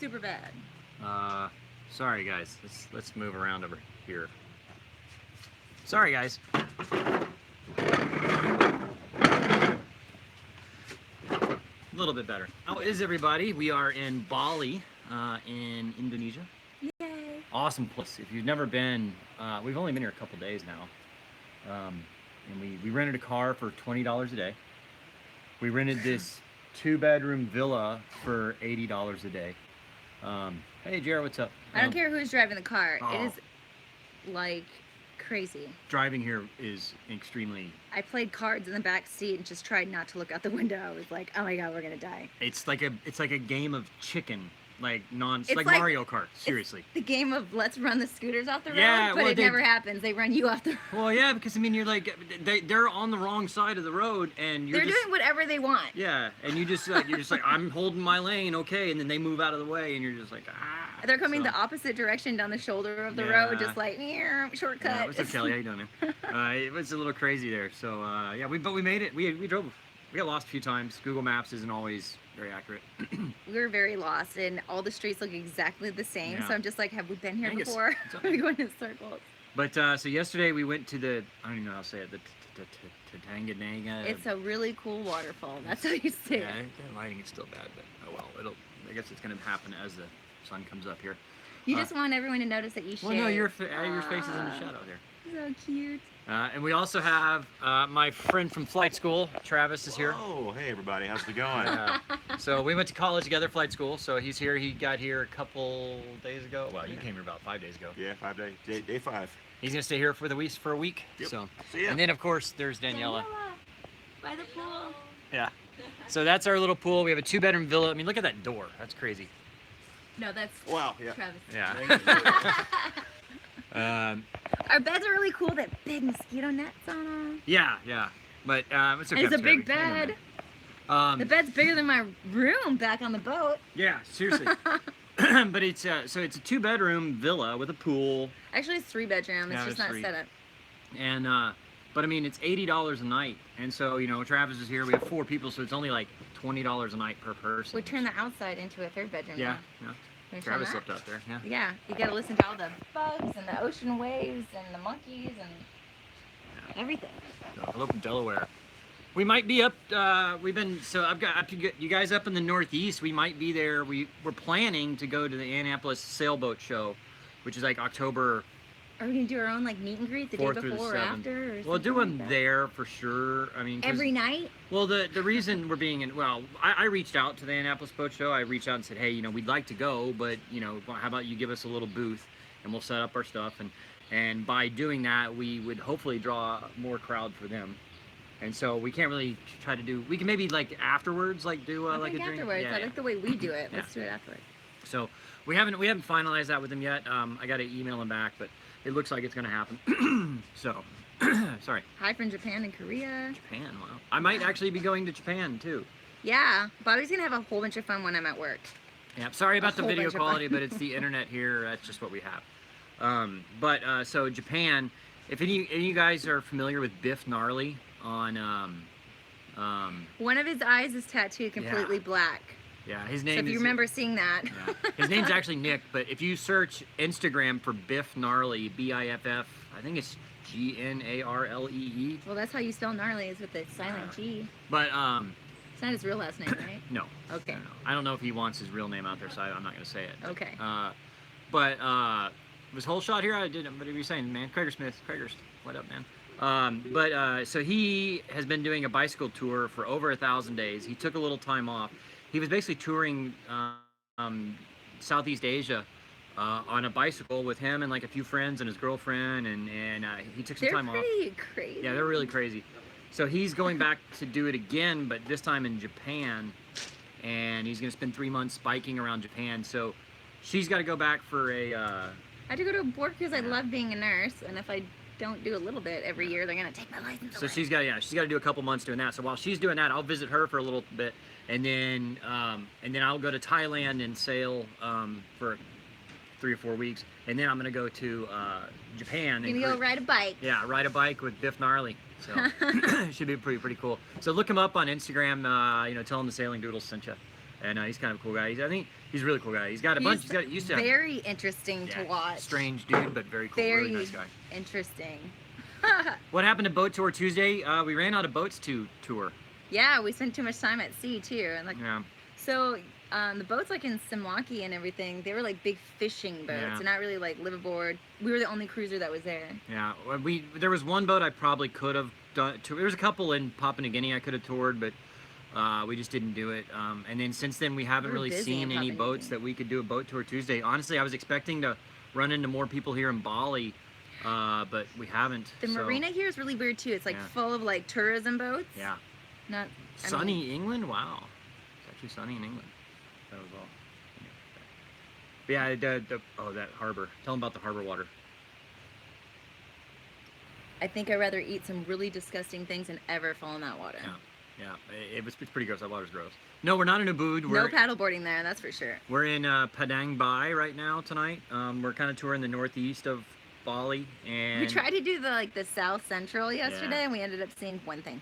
super bad. Sorry guys, let's move around over here. Sorry guys. A little bit better. How is everybody? We are in Bali, in Indonesia. Yay! Awesome place. If you've never been, we've only been here a couple days now, and we rented a car for $20 a day. We rented this 2-bedroom villa for $80 a day. Hey Jared, what's up? I don't care who's driving the car. Oh. It is like crazy. Driving here is extremely. I played cards in the back seat and just tried not to look out the window. I was like, oh my god, we're gonna die. It's like a game of chicken, like It's like like Mario Kart. Seriously. The game of let's run the scooters off the road, Yeah, but well, it never happens. They run you off the road. Well, yeah, because I mean, you're like they're on the wrong side of the road, and you're They're just, doing whatever they want. Yeah, and you're just like I'm holding my lane, okay, and then they move out of the way, and you're just like ah. They're coming So- the opposite direction down the shoulder of the Yeah. road, just like shortcut. Yeah, what's up, Kelly? How you doing, man? It was a little crazy there. So yeah, but we made it. We drove. We got lost a few times. Google Maps isn't always very accurate. We were very lost, and all the streets look exactly the same. Yeah. So I'm just like, have we been here Angus, before? what's up? We're going in circles. But so yesterday we went to the I don't even know how to say it. The Tangadanga. It's a really cool waterfall. That's how you say Yeah, it. the lighting is still bad, but oh well. I guess it's gonna happen as the sun comes up here. You just want everyone to notice that you shave. Well, no, your face is in the shadow here. So cute. And we also have my friend from flight school, Travis, is here. Oh, hey everybody, how's it going? So we went to college together, flight school. So he's here. He got here a couple days ago. Well, you came here about 5 days ago. Yeah, 5 days, day 5. He's gonna stay here for a week. Yep. So, See ya. and then of course there's Daniela. By the pool. Yeah. So that's our little pool. We have a 2-bedroom villa. I mean, look at that door. That's crazy. No, that's Wow, yeah. Travis. Yeah. Our beds are really cool. That big mosquito nets on them. Yeah. But it's okay. It's a big Travis. bed. The bed's bigger than my room back on the boat. Yeah, seriously. But it's so it's a 2-bedroom villa with a pool. Actually, it's 3-bedroom. It's Yeah, just it's not 3. set up. And but I mean it's $80 a night, and so you know Travis is here. We have 4 people, so it's only like $20 a night per person. We turned the outside into a 3rd-bedroom. Yeah, now. yeah. Can we turn Travis that? slept out there. Yeah. Yeah, you gotta listen to all the bugs and the ocean waves and the monkeys and everything. Hello from Delaware. We might be up. I've got you guys up in the Northeast. We might be there. We're planning to go to the Annapolis Sailboat Show, which is like October. Are we gonna do our own like meet and greet the day 4th through the before or 7th. after? Or We'll do something one like that? there for sure. I mean, 'cause- Every night? Well, the reason we're being in, well, I reached out to the Annapolis Boat Show. I reached out and said, hey, you know, we'd like to go, but, you know, how about you give us a little booth and we'll set up our stuff. And by doing that, we would hopefully draw more crowd for them. And so we can't really try to do, we can maybe like afterwards, like do I like a think drink. afterwards. Yeah, I like the way we do it. Yeah. Let's do it afterwards. So we haven't finalized that with them yet. I got to email them back, but it looks like it's going to happen. So, sorry. Hi from Japan and Korea. Japan, wow. I might actually be going to Japan too. Yeah, Bobby's gonna have a whole bunch of fun when I'm at work. Yeah, sorry about the whole video bunch of quality, fun. but it's the internet here. That's just what we have. So Japan, if any of you guys are familiar with Biff Gnarly on, One of his eyes is tattooed completely black. yeah, his So name if you is, remember seeing that. yeah, his name's actually Nick, but if you search Instagram for Biff Gnarly, B-I-F-F, I think it's G-N-A-R-L-E-E. Well, that's how you spell gnarly, is with the silent G. But, It's not his real last name, right? no. Okay. I don't know if he wants his real name out there, so I'm not going to say it. Okay. But was whole shot here? I didn't. What are you saying, man? Craiger Smith. Craiger's. What up, man? So he has been doing a bicycle tour for over 1,000 days. He took a little time off. He was basically touring Southeast Asia on a bicycle with him and like a few friends and his girlfriend, and he took some time off. They're pretty crazy. Yeah, they're really crazy. So he's going back to do it again, but this time in Japan, and he's gonna spend 3 months biking around Japan. So she's got to go back for a. I had to go to a board because I love being a nurse, and if I don't do a little bit every year, they're gonna take my license So away. she's got to do a couple months doing that. So while she's doing that, I'll visit her for a little bit, and then I'll go to Thailand and sail for 3 or 4 weeks, and then I'm gonna go to Japan. You're gonna go ride a bike. Yeah, ride a bike with Biff Gnarly. So it should be pretty cool. So look him up on Instagram. You know, tell him the Sailing Doodles sent you. And he's kind of a cool guy. I think he's a really cool guy. He's got a bunch. He's got used to have, very interesting to watch. strange dude, but very cool. Very really nice guy. interesting. What happened to Boat Tour Tuesday? We ran out of boats to tour. Yeah, we spent too much time at sea too, and like Yeah. so. The boats like in Simlaki and everything, they were like big fishing boats, Yeah. and not really like live aboard. We were the only cruiser that was there. Yeah. There was one boat I probably could have done. There was a couple in Papua New Guinea I could have toured, but we just didn't do it. And then since then we haven't We were really busy seen in any Papua New boats Guinea. that we could do a boat tour Tuesday. Honestly, I was expecting to run into more people here in Bali, but we haven't. The so, marina here is really weird too. It's like Yeah. full of like tourism boats. Yeah. Not I Sunny England? Wow. It's actually sunny in England. That was all. But yeah, that harbor. Tell them about the harbor water. I think I'd rather eat some really disgusting things than ever fall in that water. Yeah. It's pretty gross. That water's gross. No, we're not in Ubud. No paddleboarding there, that's for sure. We're in Padang Bai right now tonight. We're kind of touring the northeast of Bali, and We tried to do the South Central yesterday, and we ended up seeing one thing.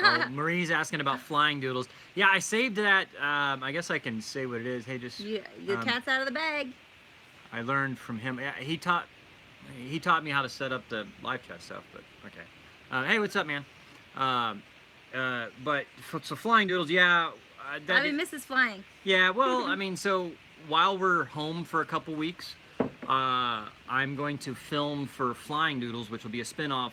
well, Marie's asking about flying doodles. Yeah, I saved that. I guess I can say what it is. Hey, just Yeah, the cat's out of the bag. I learned from him. Yeah, he taught me how to set up the live chat stuff. But okay. Hey, what's up, man? So flying doodles, yeah. I mean, Mrs. Flying. Yeah, well, I mean, so while we're home for a couple weeks, I'm going to film for Flying Doodles, which will be a spin-off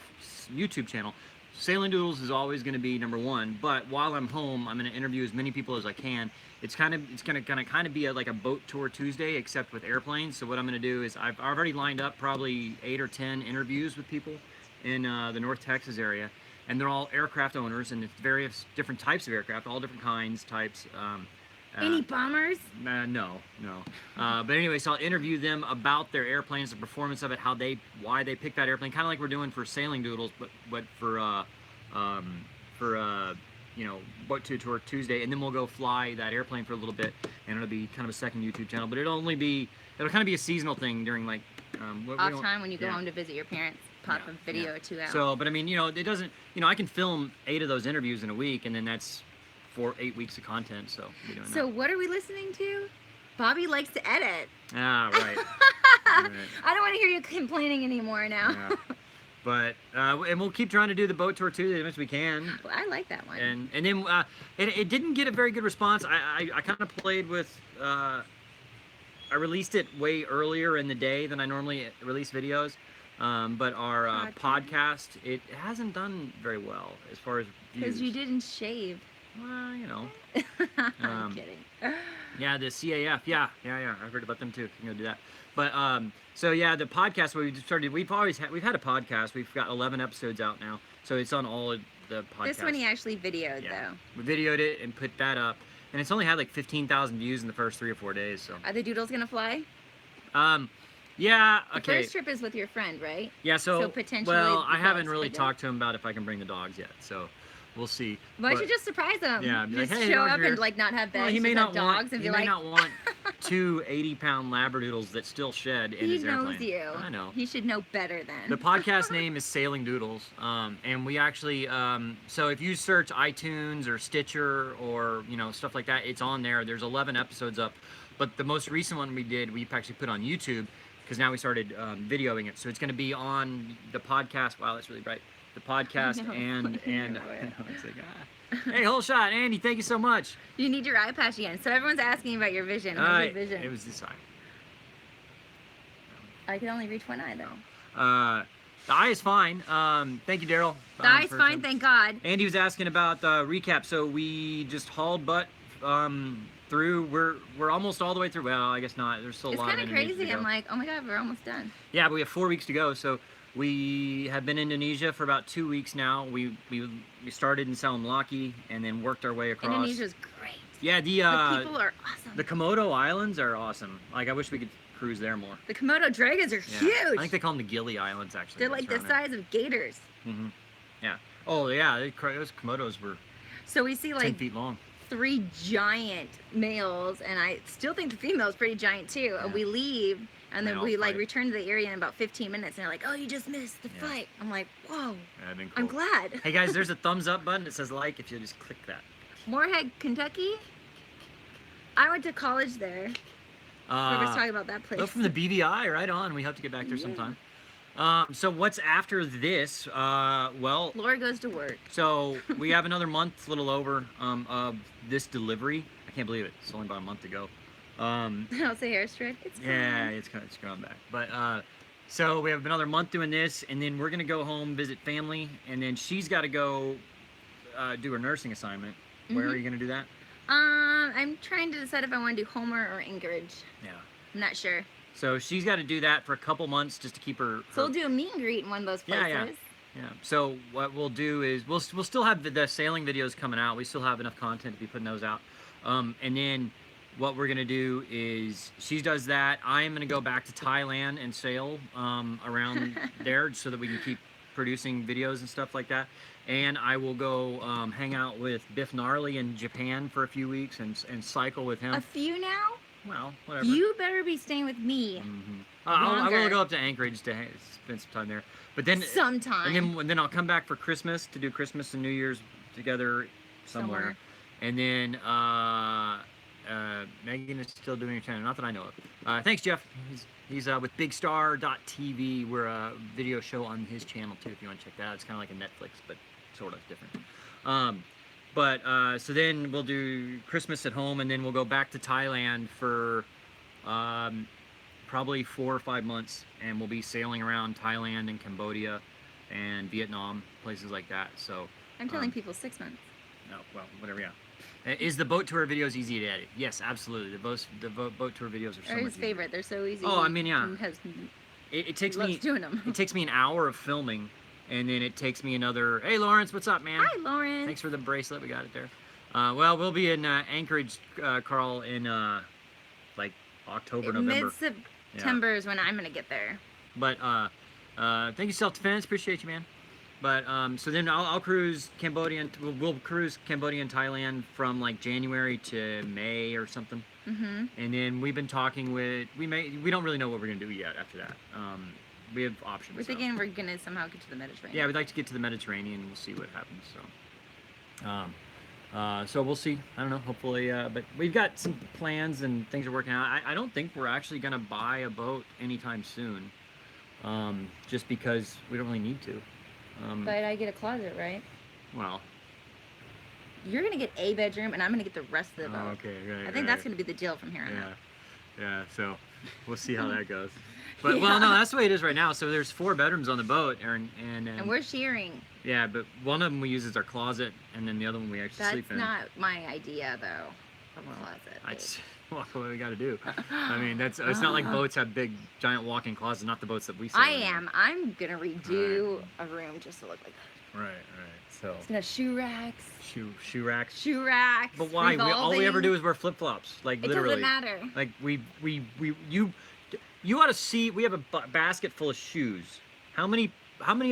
YouTube channel. Sailing Doodles is always going to be #1, but while I'm home, I'm going to interview as many people as I can. It's going to be like a boat tour Tuesday, except with airplanes. So what I'm going to do is I've already lined up probably 8 or 10 interviews with people in the North Texas area, and they're all aircraft owners and various different types of aircraft, all different kinds, types. Any bombers? No. But anyway, so I'll interview them about their airplanes, the performance of it, why they picked that airplane, kind of like we're doing for Sailing Doodles, but for Boat Tour Tuesday, and then we'll go fly that airplane for a little bit, and it'll be kind of a second YouTube channel, but it'll kind of be a seasonal thing during like Off time when you go home to visit your parents, pop a video or two out. So, but I mean, it doesn't, I can film 8 of those interviews in a week, and then that's 8 weeks of content, so we're doing So what are we listening to? Bobby likes to edit. Ah, right. Right. I don't want to hear you complaining anymore now. Yeah. But and we'll keep trying to do the boat tour too as much as we can. Well, I like that one. And then it didn't get a very good response. I kind of played with. I released it way earlier in the day than I normally release videos. But our podcast, it hasn't done very well as far as views. Because you didn't shave. Well, I'm kidding. Yeah, the CAF. Yeah. I heard about them too. You can go do that. But so yeah, the podcast we started. We've had a podcast. We've got 11 episodes out now, so it's on all of the podcasts. This one he actually videoed though. We videoed it and put that up, and it's only had like 15,000 views in the first 3 or 4 days. So. Are the Doodles gonna fly? Yeah. The Okay. first trip is with your friend, right? Yeah. So potentially. Well, I the haven't dogs really could go? talked to him about if I can bring the dogs yet. So. We'll see. Why don't But- you just surprise him? Yeah, be like, just "Hey, show dogs up are here." and like not have bags. Well, he may just not have want. dogs and He be may like, not want 2 80-pound Labradoodles that still shed in he his knows airplane. you. I know. He should know better then. The podcast name is Sailing Doodles, and we actually, so if you search iTunes or Stitcher or stuff like that, it's on there. There's 11 episodes up, but the most recent one we've actually put on YouTube because now we started videoing it, so it's going to be on the podcast. Wow, that's really bright. The podcast and it's like, hey, whole shot, Andy. Thank you so much. You need your eye patch again. So everyone's asking about your vision. How's your vision? It was this eye. I can only reach one eye though. The eye is fine. Thank you, Daryl. The eye's fine, thank God. Andy was asking about the recap. So we just hauled butt through. We're almost all the way through. Well, I guess not. There's still a It's lot of kind of Indonesia crazy. to go. I'm like, oh my God, we're almost done. Yeah, but we have 4 weeks to go. So we have been in Indonesia for about 2 weeks now. We started in Salamlaki and then worked our way across. Indonesia's great. Yeah, The people are awesome. the Komodo Islands are awesome. Like, I wish we could cruise there more. The Komodo dragons are Yeah. huge. I think they call them the Gili Islands, actually. They're like the size of gators. Mm-hmm. Yeah. Oh, yeah. Those Komodos were So we see 10 like feet long. 3 giant males, and I still think the female is pretty giant too. And we leave, and They then all we like fight. return to the area in about 15 minutes, and they're like, "Oh, you just missed the Yeah. fight." I'm like, "Whoa, Yeah, that'd been cool. I'm glad." Hey, guys, there's a thumbs up button that says like if you just click that. Moorhead, Kentucky. I went to college there. Whoever's talking about that place. Go from the BVI, right on. We hope to get back there sometime. So what's after this? Well, Laura goes to work. so we have another month, a little over, of this delivery. I can't believe it. It's only about a month to go. I'll say hair strip. It's fine. Yeah, it's gone back. But so we have another month doing this, and then we're gonna go home, visit family, and then she's got to go do her nursing assignment. Where are you gonna do that? I'm trying to decide if I want to do Homer or Anchorage. Yeah. I'm not sure. So she's got to do that for a couple months just to keep her. So we'll do a meet and greet in one of those places. Yeah. So what we'll do is we'll still have the sailing videos coming out. We still have enough content to be putting those out. And then what we're gonna do is she does that. I'm gonna go back to Thailand and sail around there so that we can keep producing videos and stuff like that. And I will go hang out with Biff Gnarly in Japan for a few weeks and cycle with him. A few now? Well, whatever. You better be staying with me. I will go up to Anchorage to spend some time there. But then sometime. And then I'll come back for Christmas to do Christmas and New Year's together somewhere. And then Megan is still doing her channel, not that I know of. Thanks, Jeff. He's with BigStar.tv. We're a video show on his channel too. If you want to check that out, it's kind of like a Netflix, but sort of different. So then we'll do Christmas at home, and then we'll go back to Thailand for probably 4 or 5 months, and we'll be sailing around Thailand and Cambodia and Vietnam, places like that. So I'm telling people 6 months. No, well, whatever. Yeah. Is the boat tour videos easy to edit? Yes, absolutely. The boat tour videos are so much his favorite. They're so easy. Oh, I mean, yeah. It takes me doing them. It takes me an hour of filming, and then it takes me another. Hey, Lawrence, what's up, man? Hi, Lawrence. Thanks for the bracelet. We got it there. Well, we'll be in Anchorage, Carl, in like October, November. Mid-September is when I'm gonna get there. But thank you, Self Defense. Appreciate you, man. But so then I'll cruise Cambodia. We'll cruise Cambodia and Thailand from like January to May or something. And then we've been talking with we don't really know what we're gonna do yet after that. We have options. We're thinking we're gonna somehow get to the Mediterranean. Yeah, we'd like to get to the Mediterranean. We'll see what happens. So, so we'll see. I don't know. Hopefully, but we've got some plans and things are working out. I don't think we're actually gonna buy a boat anytime soon, just because we don't really need to. But I get a closet, right? Well, you're gonna get a bedroom, and I'm gonna get the rest of the boat. Oh, okay, right. I think that's gonna be the deal from here on out. Yeah. So we'll see how that goes. But well, no, that's the way it is right now. So there's 4 bedrooms on the boat, and we're sharing. Yeah, but one of them we use as our closet, and then the other one we actually sleep in. That's not my idea, though. Of a closet. Well, what we got to do. I mean, it's not like boats have big, giant walk-in closets. Not the boats that we sail. I'm gonna redo a room just to look like that. Right. So it's gonna have shoe racks. Shoe racks. Shoe racks. But why? All we ever do is wear flip-flops. Like literally. It doesn't matter. Like you ought to see. We have a basket full of shoes. How many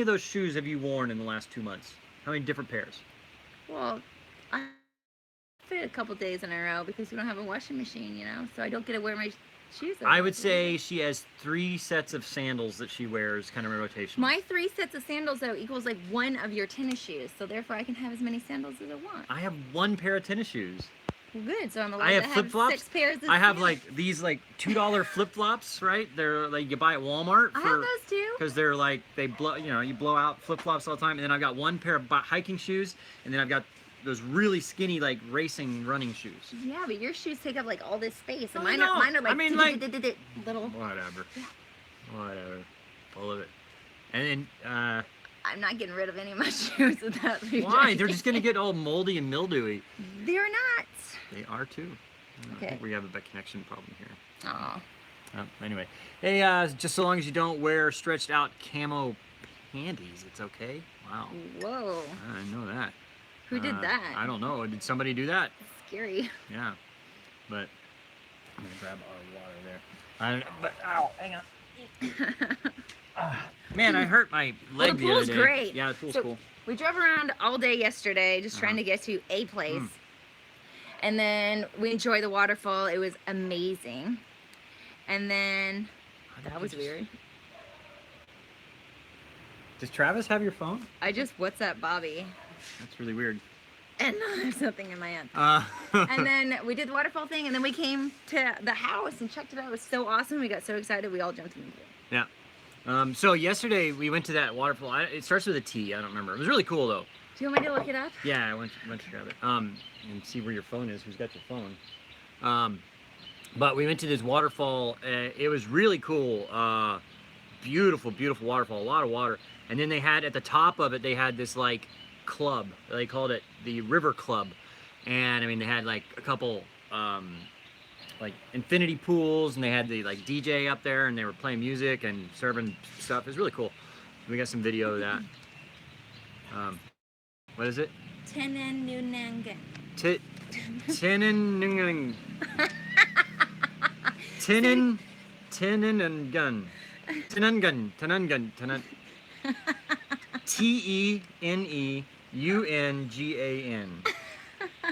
of those shoes have you worn in the last 2 months? How many different pairs? Well, I fit a couple days in a row because we don't have a washing machine, you know, so I don't get to wear my shoes. I would say she has 3 sets of sandals that she wears, kind of in rotation. My 3 sets of sandals though equals like 1 of your tennis shoes, so therefore I can have as many sandals as I want. I have 1 pair of tennis shoes. Well, good. So I'm allowed to have flip-flops. 6 pairs of I have like these like $2 flip-flops, right? They're like you buy at Walmart. I have those too. Because they're like they blow, you blow out flip-flops all the time. And then I've got 1 pair of hiking shoes, and then I've got those really skinny like racing running shoes. Yeah, but your shoes take up like all this space, and mine are like I mean, like little. Whatever. Full of it. And then I'm not getting rid of any of my shoes without. Why? They're just gonna get all moldy and mildewy. They're not. They are too. Okay. I think we have a connection problem here. Oh. Anyway, hey, just so long as you don't wear stretched out camo panties, it's okay. Wow. Whoa. I didn't know that. Who did that? I don't know. Did somebody do that? Scary. Yeah. But I'm gonna grab our water there. I don't know. But ow, hang on. Man, I hurt my leg the other day. The pool's great. Yeah, the pool's cool. We drove around all day yesterday, just trying to get to a place. And then we enjoyed the waterfall. It was amazing. And then that was weird. Does Travis have your phone? I just WhatsApp Bobby. That's really weird. And there's something in my hand. Uh, And then we did the waterfall thing, and then we came to the house and checked it out. It was so awesome. We got so excited. We all jumped in the pool. yeah. So yesterday we went to that waterfall. It starts with a T. I don't remember. It was really cool though. Do you want me to look it up? Yeah, I went to grab it. And see where your phone is. Who's got your phone? But we went to this waterfall. It was really cool. Beautiful, beautiful waterfall. A lot of water. And then they had at the top of it, they had this like club. They called it the River Club. And I mean, they had like a couple like infinity pools, and they had the like DJ up there, and they were playing music and serving stuff. It was really cool. We got some video of that. What is it? Tenanunangan. Tenanungan. Tenanungan. Tenanungan. Teneungan.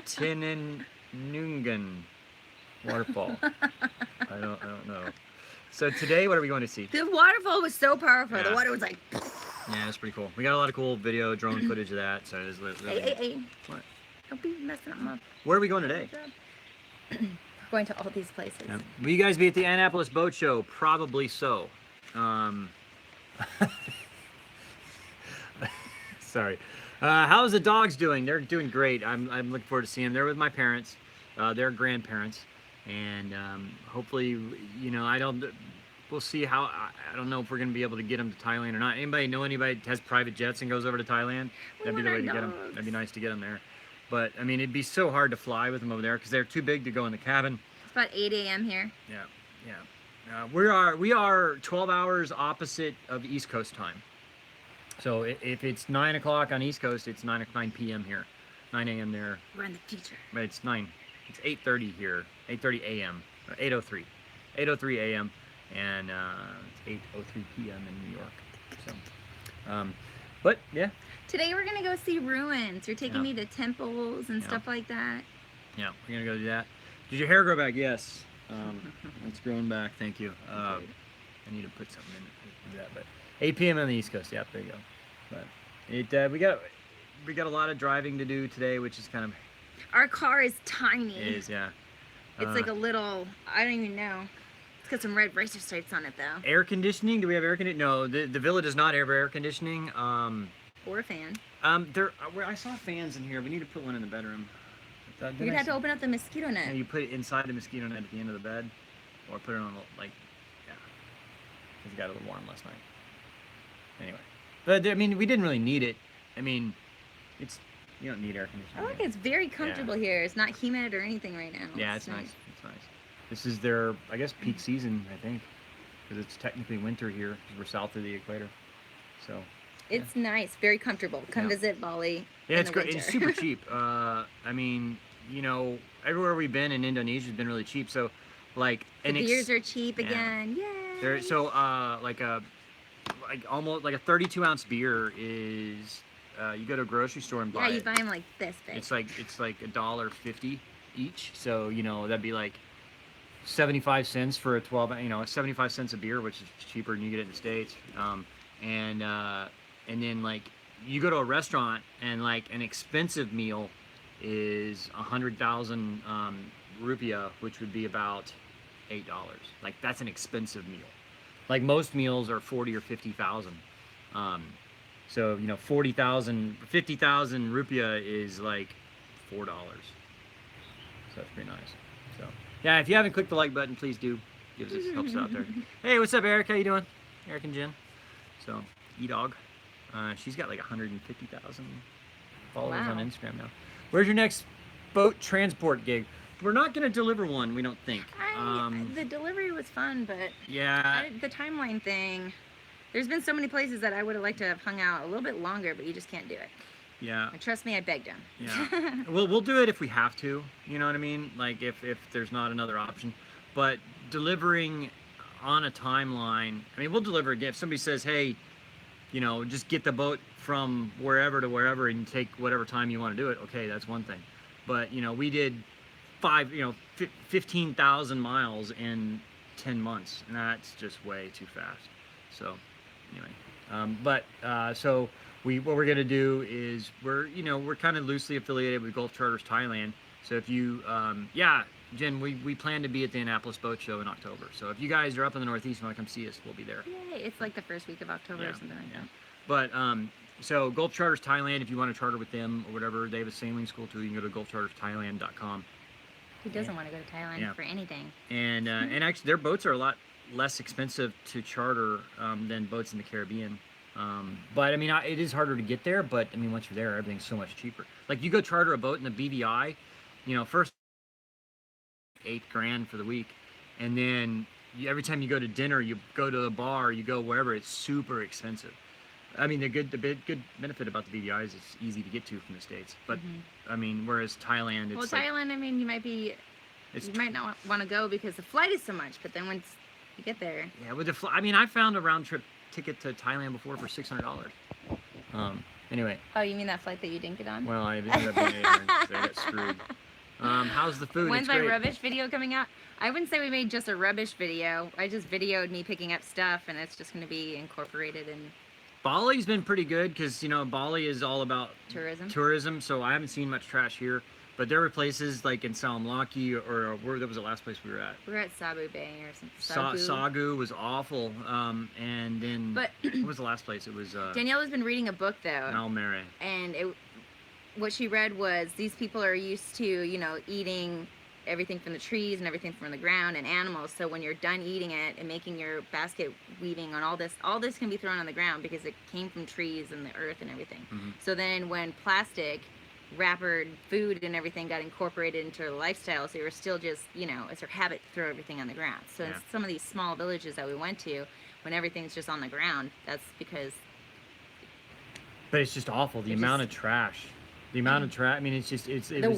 Tenanungan waterfall. I don't know. So today, what are we going to see? The waterfall was so powerful. Yeah. The water was like. Yeah, it's pretty cool. We got a lot of cool video, drone footage of that. So it's really. Hey. What? Don't be messing up my. Where are we going today? Going to all these places. Yeah. Will you guys be at the Annapolis Boat Show? Probably so. Sorry. How's the dogs doing? They're doing great. I'm looking forward to seeing them. They're with my parents, their grandparents, and hopefully, you know, we'll see how. I don't know if we're gonna be able to get them to Thailand or not. Anybody that has private jets and goes over to Thailand? That'd be the way to get them. That'd be nice to get them there. But I mean, it'd be so hard to fly with them over there because they're too big to go in the cabin. It's about 8 a.m. here. Yeah. We are 12 hours opposite of East Coast time. So if it's 9 o'clock on East Coast, it's 9 p.m. here, 9 a.m. there. We're in the future. But it's 8:30 here, 8:30 a.m. 8:03 a.m. and it's 8:03 p.m. in New York. So, but yeah. Today we're gonna go see ruins. You're taking me to temples and stuff like that. Yeah, we're gonna go do that. Did your hair grow back? Yes. It's grown back. Thank you. I need to put something in to do that, but 8 p.m. on the East Coast. Yeah, there you go. But we got a lot of driving to do today, which is kind of. Our car is tiny. It is, yeah. It's like a little. I don't even know. It's got some red racer stripes on it though. Air conditioning? Do we have air conditioning? No, the villa does not have air conditioning. Or a fan. I saw fans in here. We need to put one in the bedroom. You'd have to open up the mosquito net. Yeah, you put it inside the mosquito net at the end of the bed, or put it on because it got a little warm last night. Anyway, but I mean, we didn't really need it. I mean, you don't need air conditioning. I like it. It's very comfortable here. It's not humid or anything right now. Yeah, it's nice. It's nice. This is their, I guess, peak season, I think, because it's technically winter here because we're south of the equator. So. It's nice, very comfortable. Come visit Bali. Yeah, it's great. It's super cheap. I mean, you know, everywhere we've been in Indonesia has been really cheap. So, like, the beers are cheap again. Yay! So, almost like a 32-ounce beer is, you go to a grocery store and buy it. Yeah, you buy them like this big. It's like $1.50 each. So, you know, that'd be like 75 cents for a 12. You know, 75 cents a beer, which is cheaper than you get it in the States. And then like you go to a restaurant and like an expensive meal is 100,000 rupiah, which would be about $8. Like that's an expensive meal. Like most meals are 40 or 50,000. So you know 50,000 rupiah is like $4. So that's pretty nice. So yeah, if you haven't clicked the like button, please do. Helps us out there. Hey, what's up, Eric? How you doing? Eric and Jen. So E-Dog. She's got like 150,000 followers on Instagram now. Where's your next boat transport gig? We're not going to deliver one, we don't think. The delivery was fun, but yeah, the timeline thing, there's been so many places that I would have liked to have hung out a little bit longer, but you just can't do it. Yeah. And trust me, I begged him. Yeah. We'll do it if we have to, you know what I mean? Like if there's not another option. But delivering on a timeline, I mean, we'll deliver again. If somebody says, hey, you know, just get the boat from wherever to wherever and take whatever time you want to do it. Okay, that's one thing. But, you know, we did 15,000 miles in 10 months, and that's just way too fast. So, anyway, So what we're gonna do is we're kind of loosely affiliated with Gulf Charters Thailand. So if you Jen, we plan to be at the Annapolis Boat Show in October. So if you guys are up in the Northeast and want to come see us, we'll be there. Yay! It's like the first week of October or something like that. But so Gulf Charters Thailand, if you want to charter with them or whatever, they have a sailing school too. You can go to gulfchartersthailand.com. Who doesn't want to go to Thailand for anything? And actually, their boats are a lot less expensive to charter than boats in the Caribbean. But I mean, it is harder to get there. But I mean, once you're there, everything's so much cheaper. Like you go charter a boat in the BVI, first $8,000 for the week, and then every time you go to dinner, you go to the bar, you go wherever, it's super expensive. I mean, the good benefit about the BVI is it's easy to get to from the States. But I mean, whereas Thailand, it's Thailand, I mean, you might not want to go because the flight is so much. But then once you get there, with the I mean, I found a round trip ticket to Thailand before for $600. Anyway. Oh, you mean that flight that you didn't get on? Well, I ended up being $800, so I got screwed. How's the food? When's my rubbish video coming out? I wouldn't say we made just a rubbish video. I just videoed me picking up stuff, and it's just going to be incorporated in. Bali's been pretty good because Bali is all about tourism. So I haven't seen much trash here. But there were places like in Salam Laki or where that was the last place we were at. We were at Sabu Bay or something. Sagu was awful. And then what was the last place? It was Danielle has been reading a book though. Malmere. And what she read was these people are used to eating everything from the trees and everything from the ground and animals. So when you're done eating it and making your basket weaving on all this can be thrown on the ground because it came from trees and the earth and everything. So then when plastic wrappered food and everything got incorporated into their lifestyle, so they were still just it's their habit to throw everything on the ground. So in some of these small villages that we went to, when everything's just on the ground, that's because. But it's just awful, the amount of trash. The amount of trash. I mean, it's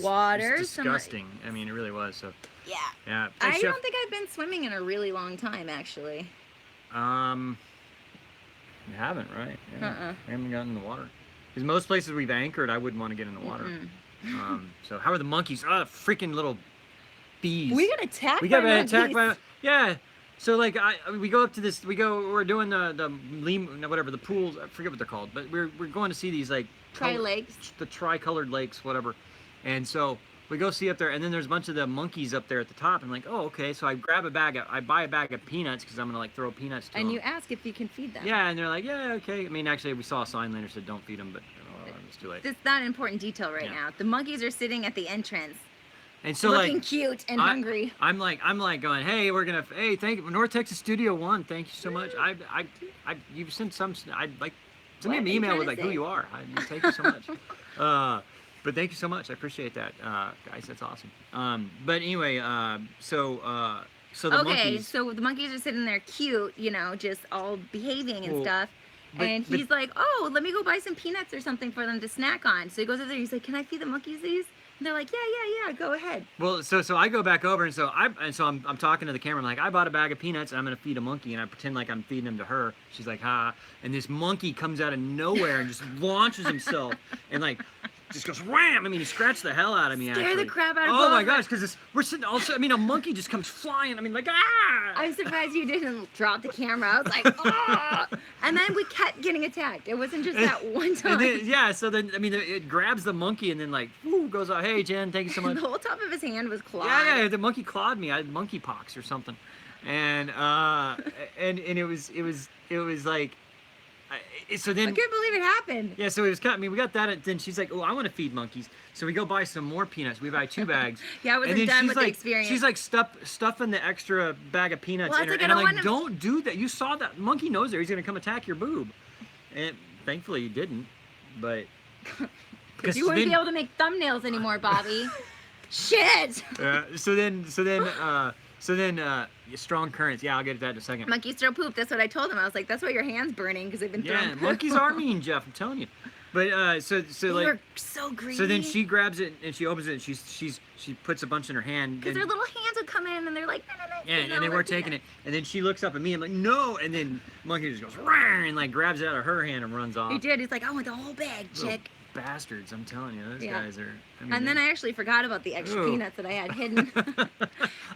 water. It's disgusting. I mean, it really was. So. Yeah. I don't think I've been swimming in a really long time, actually. You haven't, right? Yeah. I haven't gotten in the water. Because most places we've anchored, I wouldn't want to get in the water. So how are the monkeys? Oh, freaking little bees. We got attacked. We got attacked by. Yeah. So like we go up to this. We're doing the pools. I forget what they're called, but we're going to see these like. Lakes. The tri-colored lakes, whatever. And so we go see up there, and then there's a bunch of the monkeys up there at the top. And I'm like, oh, okay. So I buy a bag of peanuts because I'm gonna like throw peanuts to them. And you ask if you can feed them. Yeah, and they're like, yeah, okay. I mean, actually, we saw a sign later that said don't feed them, but it's too late. That's not an important detail right now. The monkeys are sitting at the entrance. And so looking cute and hungry. I'm like going, hey, thank you, North Texas Studio One, thank you so much. You've sent some. I'd like. Send me an email with like who you are. Thank you so much. But thank you so much. I appreciate that, guys. That's awesome. But anyway, so the monkeys. So the monkeys are sitting there, cute, just all behaving and stuff. And he's like, oh, let me go buy some peanuts or something for them to snack on. So he goes over there. He's like, can I feed the monkeys these? And they're like, yeah, go ahead. Well, so I go back over, and so I'm talking to the camera. I'm like, I bought a bag of peanuts, and I'm gonna feed a monkey, and I pretend like I'm feeding them to her. She's like, ha, and this monkey comes out of nowhere and just launches himself, and like just goes wham. I mean, he scratched the hell out of me. Scare the crap out of Oh my gosh, because we're sitting. Also, I mean, a monkey just comes flying. I mean, like ah. I'm surprised you didn't drop the camera. I was like, ah. And then we kept getting attacked. It wasn't just that one time. So then I mean, it grabs the monkey and then like goes out. Hey Jen, thank you so much. The whole top of his hand was clawed. Yeah, the monkey clawed me. I had monkeypox or something, and it was like. So then I couldn't believe it happened. Yeah, so it was kind of, I mean, we got that, and then she's like, oh, I want to feed monkeys. So we go buy some more peanuts. We buy 2 bags. Yeah, I wasn't done with the experience. She's like stuffing the extra bag of peanuts in her. And I'm like, don't do that. You saw that. Monkey knows there. He's going to come attack your boob. And thankfully, he didn't. But. Because you wouldn't be able to make thumbnails anymore, Bobby. Shit! So then, strong currents. Yeah, I'll get to that in a second. Monkeys throw poop. That's what I told him. I was like, that's why your hand's burning because they've been throwing poop. Yeah, monkeys are mean, Jeff. I'm telling you. But they like. Were so greedy. So then she grabs it and she opens it. And she puts a bunch in her hand. Because their little hands would come in and they're like, no. Yeah, and they weren't taking it. And then she looks up at me and I'm like, no. And then monkey just goes and like grabs it out of her hand and runs off. He did. He's like, I want the whole bag, chick. bastards. I'm telling you, those Yeah. guys are. I mean, And then I actually forgot about the extra Ooh. peanuts that I had hidden.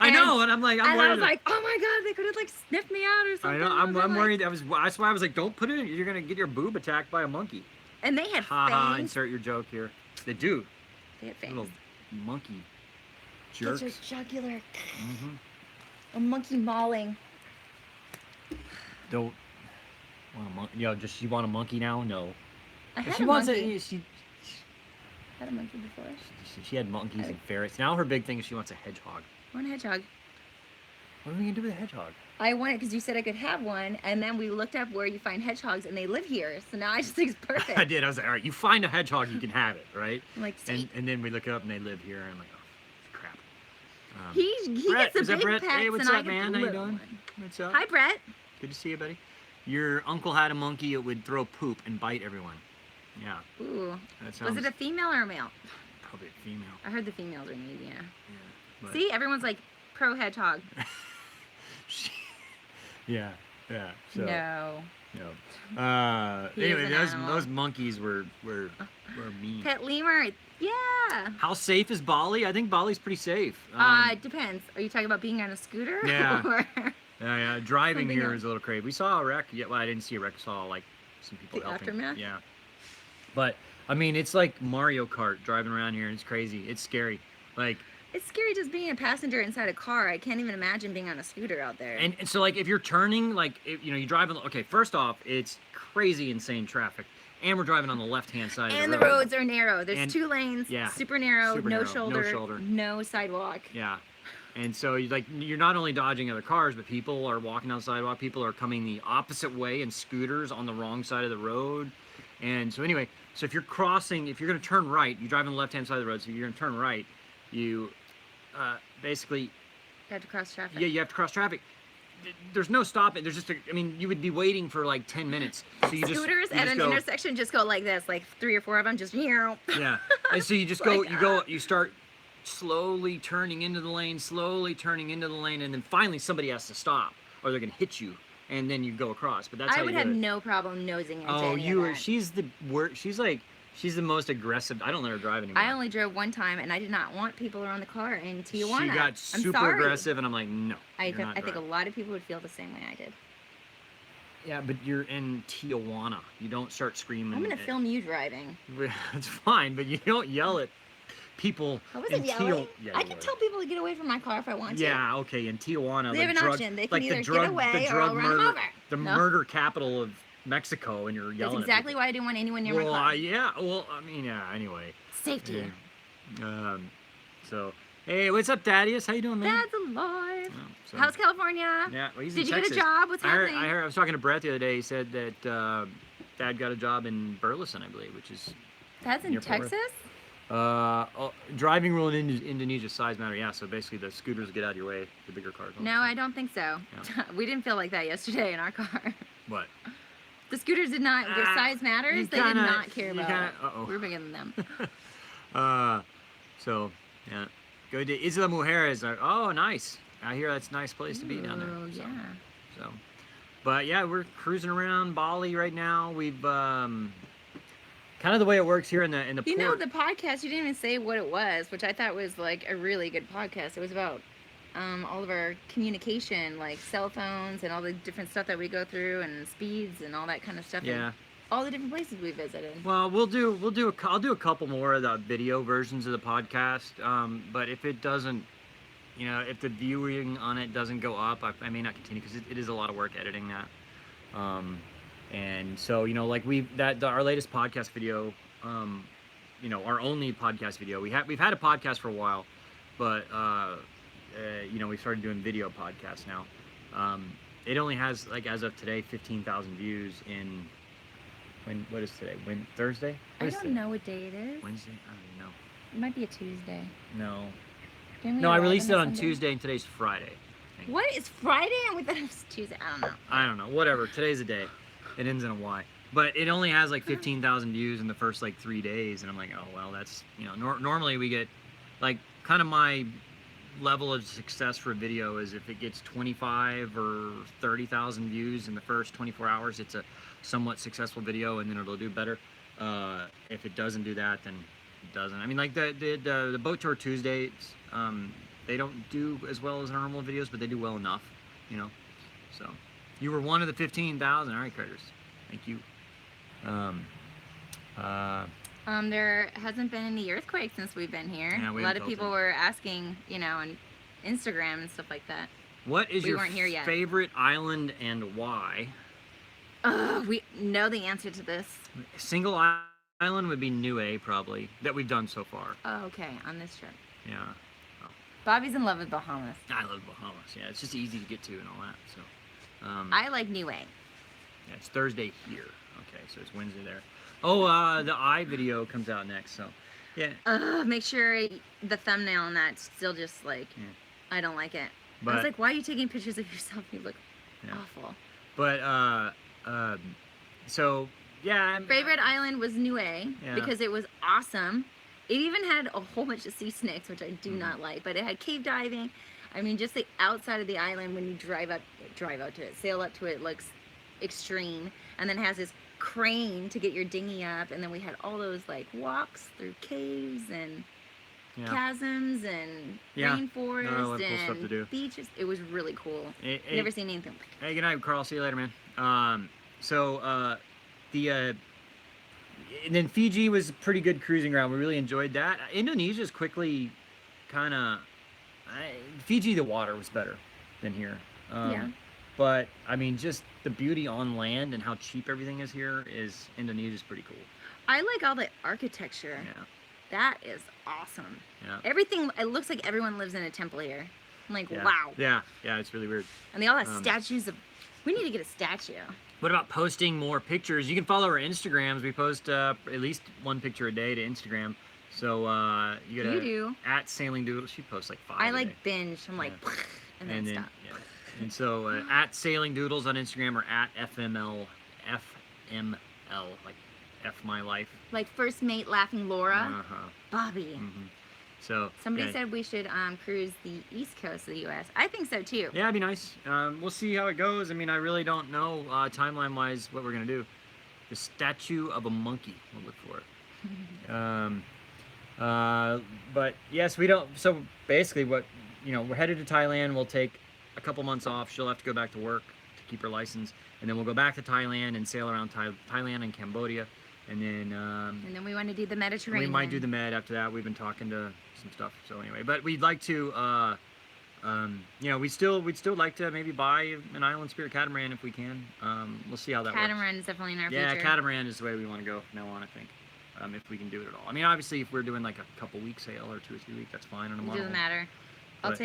I know, and I'm like, I'm and worried. I was like, oh my god, they could have like sniffed me out or I something. know, I I'm was like- worried. That's why I was like, don't put it in. You're gonna get your boob attacked by a monkey. And they had Ha ha! fangs. Insert your joke here. They do. They had fangs. Little monkey Get jerks. your jugular. Mm-hmm. A monkey mauling. Don't want a monkey. Yo, just you want a monkey now? No. I If had she a wants monkey. it. I had a monkey before. She had monkeys and ferrets. Now her big thing is she wants a hedgehog. I want a hedgehog. What are we gonna do with a hedgehog? I want it because you said I could have one, and then we looked up where you find hedgehogs, and they live here. So now I just think it's perfect. I did. I was like, all right, you find a hedgehog, you can have it, right? I'm like, sweet. And then we look it up and they live here, and I'm like, oh, crap. He Brett, gets is the that big Brett? pets, Hey, what's and I up, get man? the How you little doing? one. What's up? Hi, Brett. Good to see you, buddy. Your uncle had a monkey. It would throw poop and bite everyone. Yeah, Ooh. that sounds Was it a female or a male? probably a female. I heard the females are neat, yeah. Yeah. But See, everyone's like pro hedgehog. yeah. Yeah. So. No. No. He is Anyway, an those animal. monkeys were mean. Pet lemur. Yeah. How safe is Bali? I think Bali's pretty safe. It depends. Are you talking about being on a scooter? Yeah. Or Yeah, driving Something here else. is a little crazy. We saw a wreck. Yeah, well, I didn't see a wreck. I saw like some people The helping. aftermath? Yeah. But I mean, it's like Mario Kart driving around here, and it's crazy. It's scary. Like, it's scary just being a passenger inside a car. I can't even imagine being on a scooter out there. and so like if you're turning, like you drive on. Okay, first off, it's crazy insane traffic, and we're driving on the left-hand side And of the the road. roads are narrow. There's And- 2 lanes, yeah, super narrow, super no, narrow, no shoulder, shoulder. no sidewalk. Yeah. And so you're not only dodging other cars, but people are walking down the sidewalk. People are coming the opposite way in scooters on the wrong side of the road. And so anyway, so if you're crossing, if you're going to turn right, you drive on the left-hand side of the road. So if you're going to turn right, you basically, You have to cross traffic. yeah, you have to cross traffic. There's no stopping. There's just, I mean, you would be waiting for like 10 minutes. So you Scooters you at an go, intersection just go like this, like 3 or 4 of them just Yeah. And so you just Like, you start slowly turning into the lane, and then finally somebody has to stop or they're going to hit you, and then you go across. But that's how I you would do have it. no problem nosing into Oh, any you of were, that. she's the worst. She's the most aggressive. I don't let her drive anymore. I only drove one time, and I did not want people around the car in Tijuana. She got I'm super sorry. aggressive, and I'm like, no. I you're not think a driving. lot of people would feel the same way I did. Yeah, but you're in Tijuana. You don't start screaming. I'm gonna at- film you driving. It's fine, but you don't yell at people. I wasn't in yelling. Yeah, I you can were. tell people to get away from my car if I want to. Yeah, okay, in Tijuana, They like have an drug, option. They can like either the get drug, away the or drug I'll run them murder, over. the No. murder capital of Mexico, and you're That's yelling. exactly at why I didn't want anyone near people. my car. Yeah. Well, I mean, yeah. Anyway. Safety. Yeah. So, hey, what's up, Thaddeus? How you doing, man? Dad's alive. Oh, so- How's California? Yeah, well, he's Did in you get a Texas. job? What's I heard, happening? I was talking to Brett the other day. He said that Dad got a job in Burleson, I believe, which is That's in near Fort Texas? Worth. Driving rule in Indonesia, size matter. Yeah, so basically the scooters get out of your way, the bigger cars. don't. No, I don't think so. Yeah. We didn't feel like that yesterday in our car. What? The scooters did not, their size matters, you they did kinda- not care you about kinda- it. uh-oh. We were bigger than them. So, yeah. Go to Isla Mujeres. Oh, nice. I hear that's a nice place to be down there. Ooh, So, yeah. so, but yeah, we're cruising around Bali right now. We've kind of the way it works here in the You know, port. the podcast, you didn't even say what it was, which I thought was like a really good podcast. It was about all of our communication, like cell phones and all the different stuff that we go through and speeds and all that kind of stuff. and Yeah. all the different places we visited. Well, I'll do a couple more of the video versions of the podcast. But if it doesn't, if the viewing on it doesn't go up, I may not continue because it is a lot of work editing that. And so, like our latest podcast video, our only podcast video. We've had a podcast for a while, but we started doing video podcasts now. It only has, like, as of today, 15,000 views in. What is today? Thursday? I don't know what day it is. Wednesday? I don't even know. It might be a Tuesday. No. Didn't we No, I arrive released it a on Sunday? Tuesday, and today's Friday. I think. What? It's Friday and we thought it was Tuesday. I don't know. I don't know. Whatever. Today's the day. It ends in a Y. But it only has like 15,000 views in the first like 3 days, and I'm like, oh well, that's normally we get like kind of my level of success for a video is if it gets 25 or 30,000 views in the first 24 hours, it's a somewhat successful video, and then it'll do better. If it doesn't do that, then it doesn't. I mean, like the boat tour Tuesdays, they don't do as well as normal videos, but they do well enough, you know. So you were one of the 15,000. All right, critters. Thank you. There hasn't been any earthquakes since we've been here. Yeah, A we lot haven't of felt people it. were asking, you know, on Instagram and stuff like that. What is We your weren't here yet. favorite island and why? We know the answer to this. Single island would be Niue, probably, that we've done so far. Oh, okay, on this trip. Yeah. Bobby's in love with Bahamas. I love Bahamas. Yeah, it's just easy to get to and all that. So, I like Niue. yeah, it's Thursday here. Okay, so it's Wednesday there. Oh, the eye video comes out next. So, yeah. Make sure the thumbnail on that's still just like, Yeah. I don't like it. I But was like, why are you taking pictures of yourself? You look Yeah. awful. but so yeah. Favorite island was Niue Yeah. because it was awesome. It even had a whole bunch of sea snakes, which I do Mhm. not like, but it had cave diving. I mean, just the outside of the island when you drive out to it, sail up to it, looks extreme. And then it has this crane to get your dinghy up. And then we had all those like walks through caves and Yeah. chasms and Yeah. rainforest No, a lot of cool stuff to and do. beaches. It was really cool. Hey, Never seen anything like it. hey, good night, Carl. See you later, man. And then Fiji was a pretty good cruising ground. We really enjoyed that. Indonesia's quickly kind of. Fiji, the water was better than here. Yeah. But I mean, just the beauty on land and how cheap everything is here is Indonesia's pretty cool. I like all the architecture. Yeah. That is awesome. Yeah. Everything, it looks like everyone lives in a temple here. I'm like, Yeah. wow. Yeah. Yeah. It's really weird. And they all have Um, statues of, we need to get a statue. What about posting more pictures? You can follow our Instagrams. We post at least one picture a day to Instagram. So you You gotta do. at Sailing Doodles. She posts like 5. I a like day. binge. I'm like, and then stop. yeah. And so at Sailing Doodles on Instagram or at FML like F my life. Like first mate laughing Laura, Uh-huh. Bobby. Mhm. So Somebody yeah. said we should cruise the east coast of the U.S. I think so too. Yeah, it'd be nice. We'll see how it goes. I mean, I really don't know timeline-wise what we're gonna do. The statue of a monkey. We'll look for it. But yes, we don't. So basically, we're headed to Thailand. We'll take a couple months off. She'll have to go back to work to keep her license, and then we'll go back to Thailand and sail around Thailand and Cambodia, and then And then we want to do the Mediterranean. we might do the Med after that. We've been talking to some stuff. So anyway, but we'd like to, we'd still like to maybe buy an Island Spirit catamaran if we can. We'll see how that works. Catamaran is definitely in our Yeah, future. catamaran is the way we want to go from now on, I think. If we can do it at all. I mean, obviously, if we're doing like a couple week sail or 2 or 3 weeks, that's fine on a It model. doesn't matter. But-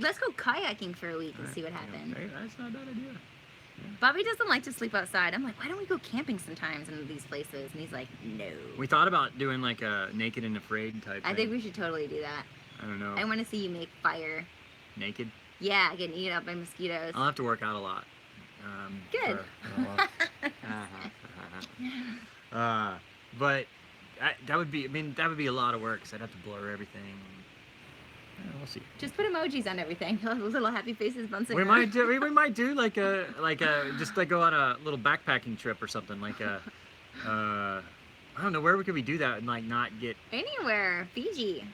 let's go kayaking for a week and Alright, see what happens. Hey, that's not a bad idea. Bobby doesn't like to sleep outside. I'm like, why don't we go camping sometimes in these places? And he's like, no. We thought about doing like a naked and afraid type I thing. think we should totally do that. I don't know. I want to see you make fire. Naked? Yeah, getting eaten up by mosquitoes. I'll have to work out a lot. Good. But that would be a lot of work because I'd have to blur everything. We'll see. Just put emojis on everything. Little happy faces bouncing We around. might do like a just like go on a little backpacking trip or something like a I don't know where could we do that and like not get Anywhere. Fiji.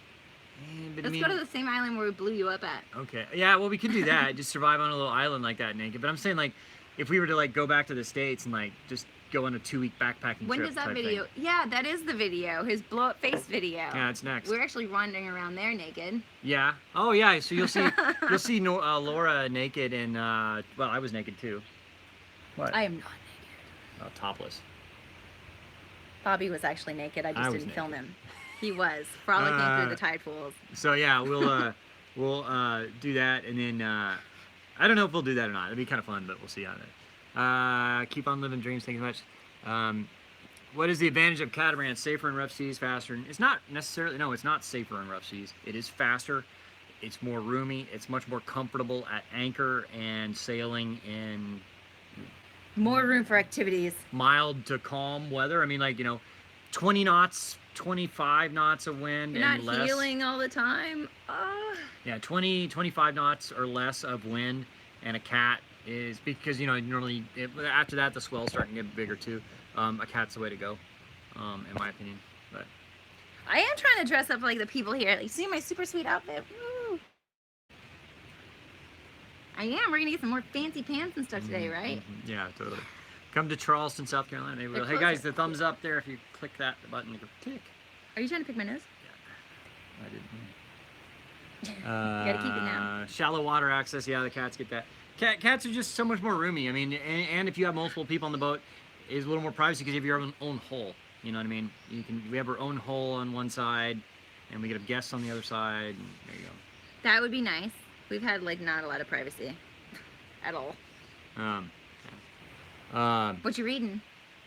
but Let's go to the same island where we blew you up at. Okay. Yeah, well we could do that. Just survive on a little island like that naked. But I'm saying like if we were to like go back to the States and like just go on a 2-week backpacking When trip does that type video? thing. Yeah, that is the video. His blow up face video. Yeah, it's next. We're actually wandering around there naked. Yeah. Oh yeah. So you'll see Laura naked and well I was naked too. What? I am not naked. Oh, topless. Bobby was actually naked. I just I was didn't film naked. him. He was frolicking through the tide pools. So yeah, we'll do that and then I don't know if we'll do that or not. It'd be kind of fun, but we'll see how that. Keep on living dreams. Thank you so much. What is the advantage of catamaran? Safer in rough seas, faster. It's not necessarily. No, it's not safer in rough seas. It is faster. It's more roomy. It's much more comfortable at anchor and sailing in More room for activities. mild to calm weather. I mean, like 20 knots, 25 knots of wind You're and not less. healing all the time. Yeah, 20, 25 knots or less of wind, and a cat is because normally after that the swell's starting to get bigger too. A cat's the way to go. in my opinion. But I am trying to dress up like the people here. Like, see my super sweet outfit? Woo. I am. We're gonna get some more fancy pants and stuff today, right? Yeah, totally. Come to Charleston, South Carolina. Maybe hey guys, the thumbs up there if you click that button. You go click. Are you trying to pick my nose? Yeah, I didn't. You gotta keep it now. Shallow water access. Yeah, the cats get that. Cats are just so much more roomy. I mean, and if you have multiple people on the boat, it's a little more privacy because you have your own hole. You know what I mean? We have our own hole on one side, and we get guests on the other side. And there you go. That would be nice. We've had like not a lot of privacy at all. What you reading?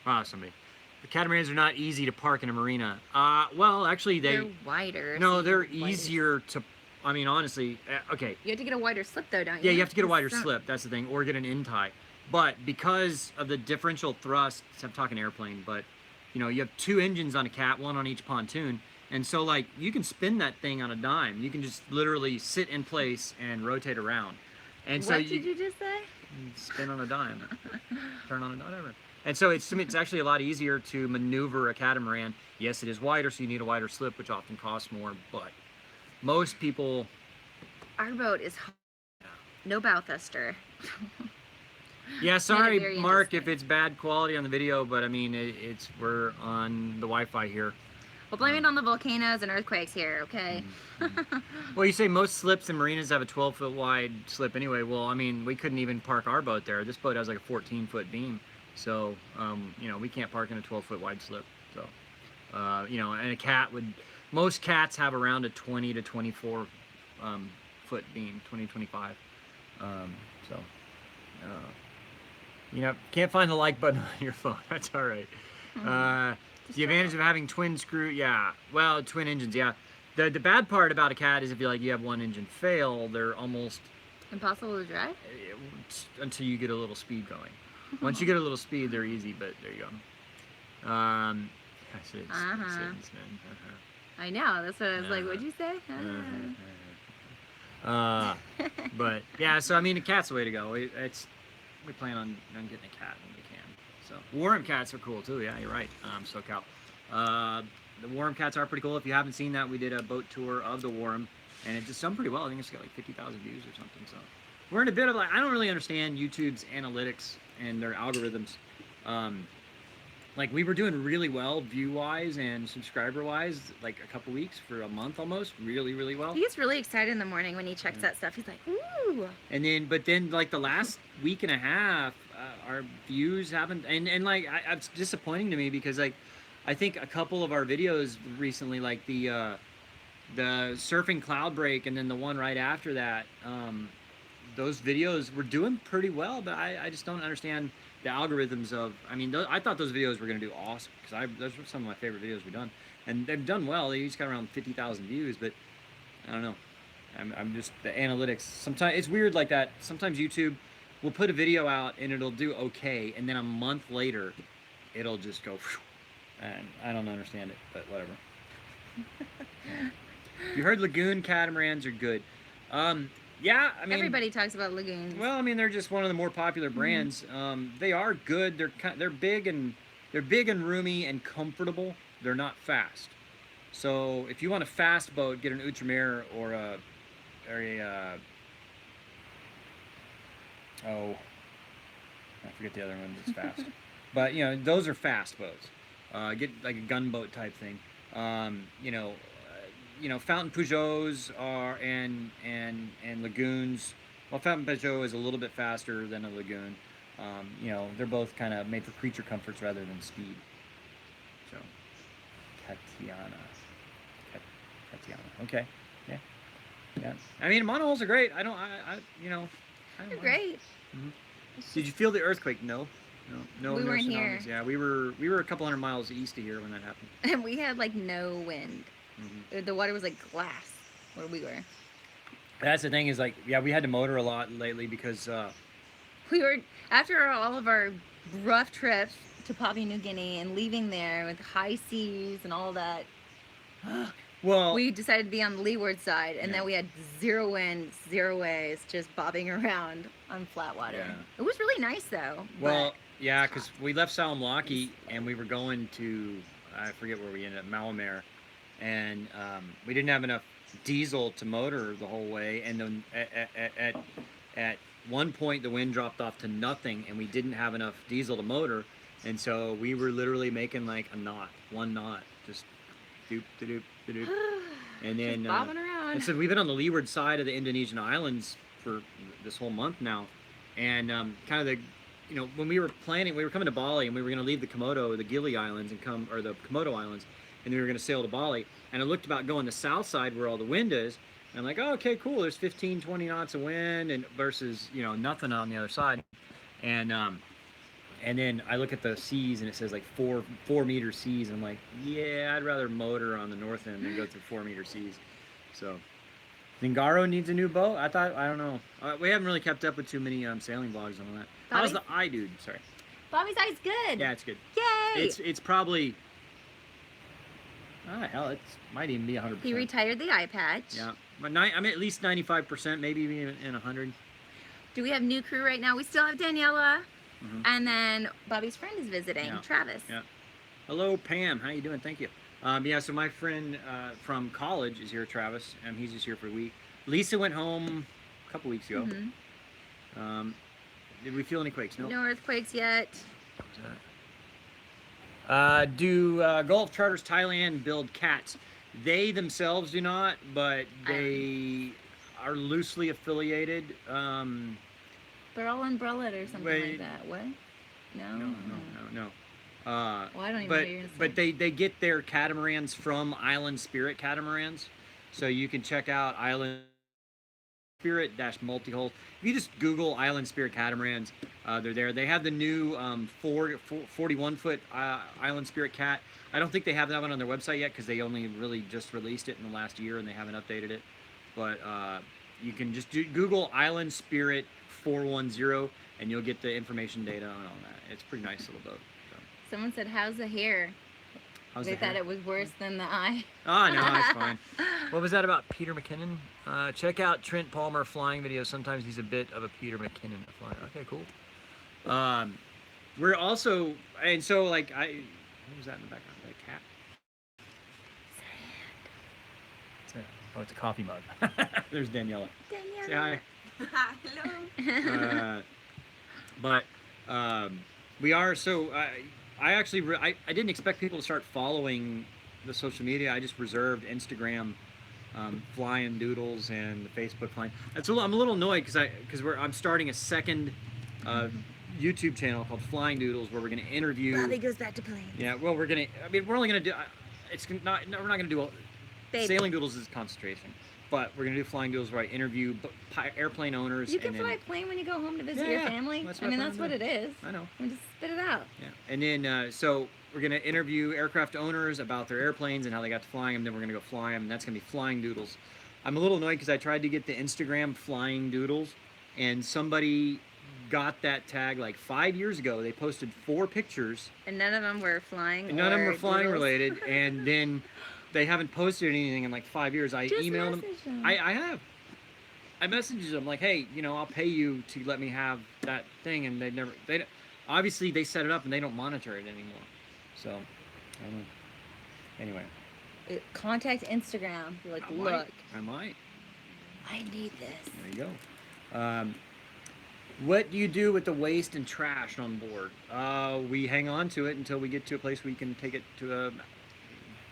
Wow, somebody. The catamarans are not easy to park in a marina. Well, actually, They're wider. No, they're easier to. I mean, honestly, okay. You have to get a wider slip though, don't you? Yeah, you have to get a wider slip. That's the thing, or get an in tie. But because of the differential thrust, I'm talking airplane, but you know, you have 2 engines on a cat, 1 on each pontoon, and so like you can spin that thing on a dime. You can just literally sit in place and rotate around. And so what did you just say? Spin on a dime, turn on a whatever. And so it's actually a lot easier to maneuver a catamaran. Yes, it is wider, so you need a wider slip, which often costs more, but most people. Our boat is no bow thruster. Yeah, sorry, Mark, if it's bad quality on the video, but I mean, we're on the Wi-Fi here. We'll blame it on the volcanoes and earthquakes here, okay? Well, you say most slips in marinas have a 12-foot wide slip anyway. Well, I mean, we couldn't even park our boat there. This boat has like a 14-foot beam. So, you know, we can't park in a 12-foot wide slip. So, you know, and most cats have around a 20 to 24 foot beam, 20 to 25. You know, can't find the like button on your phone. That's all right. The advantage of having twin screw, yeah. Well, twin engines, yeah. The bad part about a cat is if you have one engine fail, they're almost impossible to drive until you get a little speed going. Once you get a little speed, they're easy, but there you go. I know. That's what I was like. What'd you say? But yeah, so I mean, a cat's the way to go. We plan on getting a cat when we can. So Warm cats are cool too. Yeah, you're right. SoCal. The Warm cats are pretty cool. If you haven't seen that, we did a boat tour of the Warm, and it just done pretty well. I think it's got like 50,000 views or something. So we're in a bit of like, I don't really understand YouTube's analytics and their algorithms. Like we were doing really well view-wise and subscriber-wise, like a couple weeks for a month almost, really well. He gets really excited in the morning when he checks that stuff. He's like, ooh. And but then like the last week and a half, our views haven't, and like it's disappointing to me because like I think a couple of our videos recently, like the surfing cloud break and then the one right after that, those videos were doing pretty well, but I just don't understand the algorithms of, I mean, I thought those videos were going to do awesome because those were some of my favorite videos we've done, and they've done well. They each got around 50,000 views, but I don't know. I'm just, the analytics, sometimes it's weird like that. Sometimes YouTube will put a video out and it'll do okay, and then a month later it'll just go phew, and I don't understand it, but whatever. You heard lagoon catamarans are good. Yeah, I mean, everybody talks about lagoons. Well, I mean, they're just one of the more popular brands. They are good. They're big and roomy and comfortable. They're not fast. So if you want a fast boat, get an Outremer or a I forget the other one that's fast. But you know, those are fast boats. Get like a gunboat type thing. You know, Fountain Peugeots are and lagoons. Well, Fountain Peugeot is a little bit faster than a lagoon. You know, they're both kind of made for creature comforts rather than speed. So, Tatiana. Okay. Yeah. I mean, monohulls are great. They're great. Mm-hmm. Did you feel the earthquake? No. We weren't here. Yeah, we were a couple hundred miles east of here when that happened. And we had like no wind. Mm-hmm. The water was like glass where we were. That's the thing is like, yeah, we had to motor a lot lately because we were, after all of our rough trips to Papua New Guinea and leaving there with high seas and all that. Well, we decided to be on the leeward side, and then we had 0 wind, 0 waves, just bobbing around on flat water. Yeah. It was really nice though. Well, yeah, because we left Salamlaki and we were going to I forget where we ended up, Malamare, and we didn't have enough diesel to motor the whole way, and then at one point the wind dropped off to nothing, and we didn't have enough diesel to motor, and so we were literally making like one knot, just doop doop doop, and then bobbing around. and so we've been on the leeward side of the Indonesian islands for this whole month now, and kind of the, you know, when we were planning, we were coming to Bali, and we were going to leave the Gili Islands, and the Komodo Islands, and we were going to sail to Bali, and I looked about going the south side where all the wind is, and I'm like, oh, okay, cool, there's 15, 20 knots of wind, and versus, you know, nothing on the other side, and then I look at the seas, and it says like 4-meter seas, and I'm like, yeah, I'd rather motor on the north end than go through 4-meter seas. So Zingaro needs a new boat. I don't know. We haven't really kept up with too many sailing vlogs on that. How's the eye, dude? Sorry. Bobby's eye's good. Yeah, it's good. Yay! It's probably. Hell, it might even be 100%. He retired the eye patch. Yeah, but I'm at least 95%, maybe even in 100. Do we have new crew right now? We still have Daniela, and then Bobby's friend is visiting, Travis. Yeah. Hello, Pam. How you doing? Thank you. Yeah, so my friend from college is here, Travis, and he's just here for a week. Lisa went home a couple weeks ago. Did we feel any quakes? No earthquakes yet. Do Gulf Charters Thailand build cats? They themselves do not, but they are loosely affiliated. They're all umbrella or something like that. What? No. No. Well, I don't even know what you're gonna say. But they get their catamarans from Island Spirit Catamarans, so you can check out Island Spirit Multihulls. If you just Google Island Spirit Catamarans, they're there. They have the new 41-foot Island Spirit Cat. I don't think they have that one on their website yet because they only really just released it in the last year and they haven't updated it. But you can just Google Island Spirit 410 and you'll get the information data on all that. It's a pretty nice little boat. So. Someone said, "How's the hair?" They thought it was worse than the eye. Oh, no, it's fine. What was that about Peter McKinnon? Check out Trent Palmer flying videos. Sometimes he's a bit of a Peter McKinnon flyer. Okay, cool. We're also, and so like, what was that in the background? A cat? Oh, it's a coffee mug. There's Daniela. Say hi. Hello. But we are, so I actually, I didn't expect people to start following the social media. I just reserved Instagram, flying Doodles, and the Facebook flying. I'm a little annoyed because I'm starting a second YouTube channel called Flying Doodles where we're going to interview. Bobby goes back to planes. Yeah, well, we're only going to do. We're not going to do. Sailing Doodles is concentration, but we're going to do Flying Doodles where I interview airplane owners. You can fly a plane when you go home to visit your family. That's what it is. I know. And just spit it out. Yeah, and then so we're going to interview aircraft owners about their airplanes and how they got to flying them. Then we're going to go fly them, and that's going to be Flying Doodles. I'm a little annoyed because I tried to get the Instagram Flying Doodles, and somebody got that tag like 5 years ago. They posted 4 pictures, and none of them were flying. And none of them were flying Doodles. related, and then they haven't posted anything in like 5 years. I emailed them. I have. I messaged them like, hey, I'll pay you to let me have that thing, and they obviously they set it up and they don't monitor it anymore. So, I don't know. Anyway. Contact Instagram. Be like, look. I might. I need this. There you go. What do you do with the waste and trash on board? We hang on to it until we get to a place where we can take it to a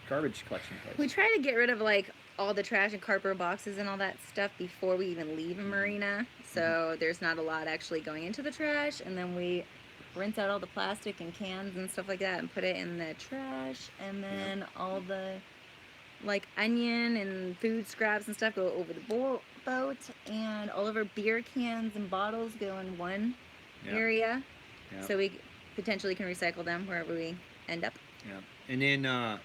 garbage collection place. We try to get rid of like all the trash and cardboard boxes and all that stuff before we even leave a marina. So there's not a lot actually going into the trash, and then we rinse out all the plastic and cans and stuff like that and put it in the trash, and then all the like onion and food scraps and stuff go over the boat, and all of our beer cans and bottles go in one area, so we potentially can recycle them wherever we end up. Yeah, and then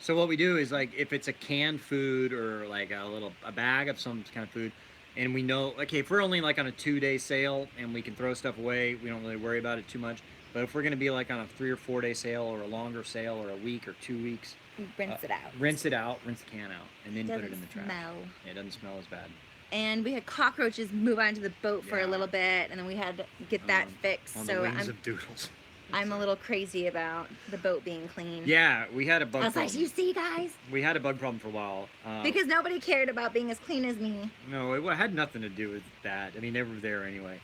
so what we do is like if it's a canned food or like a bag of some kind of food, and we know, okay, if we're only like on a 2-day sail and we can throw stuff away, we don't really worry about it too much. But if we're going to be like on a 3 or 4 day sail or a longer sail or a week or 2 weeks, rinse it out. Rinse it out, rinse the can out, and then put it in the trash. Smell. Yeah, it doesn't smell as bad. And we had cockroaches move onto the boat for a little bit, and then we had to get that fixed. On so the wings of Doodles. I'm a little crazy about the boat being clean. Yeah, we had a I bug was like, problem. you see, guys? We had a bug problem for a while. Because nobody cared about being as clean as me. No, it had nothing to do with that. I mean, they were there anyway.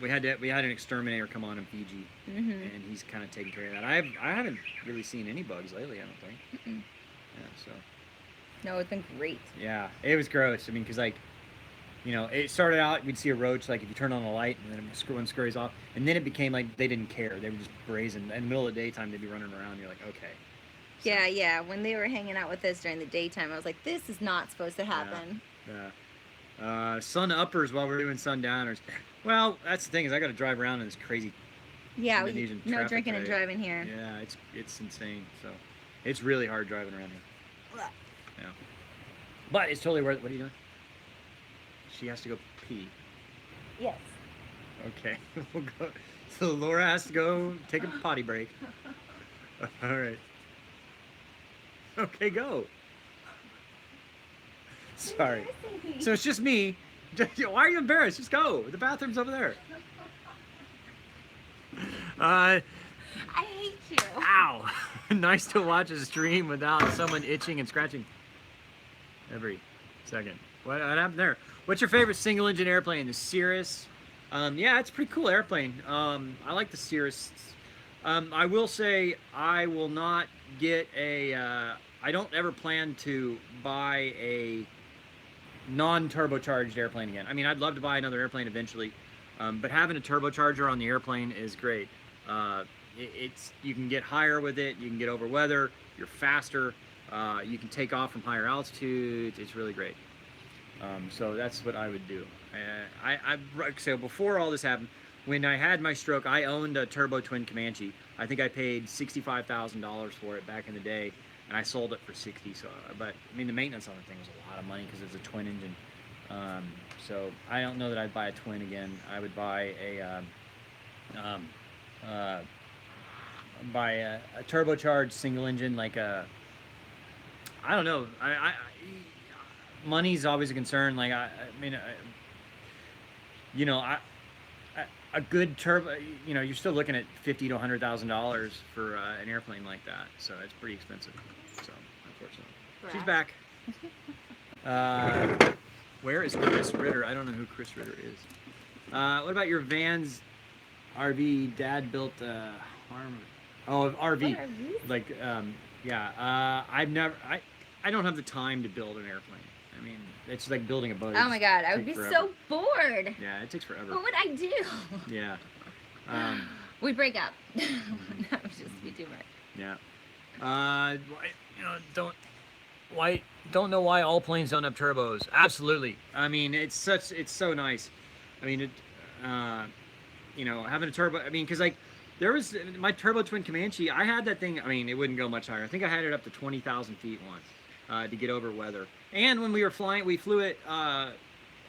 We had an exterminator come on in Fiji, and he's kind of taking care of that. I haven't really seen any bugs lately. I don't think. Yeah, so. No, it's been great. Yeah, it was gross. I mean, because like, you know, it started out, we'd see a roach, like if you turn on the light and then one scurries off, and then it became like they didn't care. They were just brazen. In the middle of the daytime, they'd be running around. You're like, okay. So, Yeah. When they were hanging out with us during the daytime, I was like, this is not supposed to happen. Yeah. Sun uppers while we're doing sundowners. Well, that's the thing is I got to drive around in this crazy. Yeah, Indonesian no traffic drinking and today. driving here. Yeah, it's insane. So, it's really hard driving around here. Yeah. But it's totally worth it. What are you doing? She has to go pee. Yes. Okay. We'll go. So Laura has to go take a potty break. All right. Okay, go. Sorry. So it's just me. Why are you embarrassed? Just go. The bathroom's over there. I hate you. Ow. Nice to watch a stream without someone itching and scratching every second. What happened there? What's your favorite single engine airplane? The Cirrus. Yeah, it's a pretty cool airplane. I like the Cirrus. I will say I will not get a. I don't ever plan to buy a non-turbocharged airplane again. I mean, I'd love to buy another airplane eventually, but having a turbocharger on the airplane is great. You can get higher with it. You can get over weather. You're faster. You can take off from higher altitudes. It's really great. So that's what I would do. So before all this happened, when I had my stroke, I owned a turbo twin Comanche. I think I paid $65,000 for it back in the day, and I sold it for 60. So, but I mean, the maintenance on the thing was a lot of money because it's a twin engine. So I don't know that I'd buy a twin again. I would buy a turbocharged single engine, like a. I don't know. Money's always a concern. Like a good turbo. You know, you're still looking at $50,000 to $100,000 for an airplane like that. So it's pretty expensive. So unfortunately, she's back. Where is Chris Ritter? I don't know who Chris Ritter is. What about your Vans RV? Dad built RV. RV? Like yeah. I don't have the time to build an airplane. I mean, it's like building a boat. Oh my god, I would be forever. so bored. Yeah, it takes forever. What would I do? Yeah. We break up. That would just be too much. Yeah. Don't know why all planes don't have turbos. Absolutely. I mean, it's so nice. I mean, having a turbo. I mean, because like there was my turbo twin Comanche. I had that thing. I mean, it wouldn't go much higher. I think I had it up to 20,000 feet once. To get over weather. And when we were flying, we flew it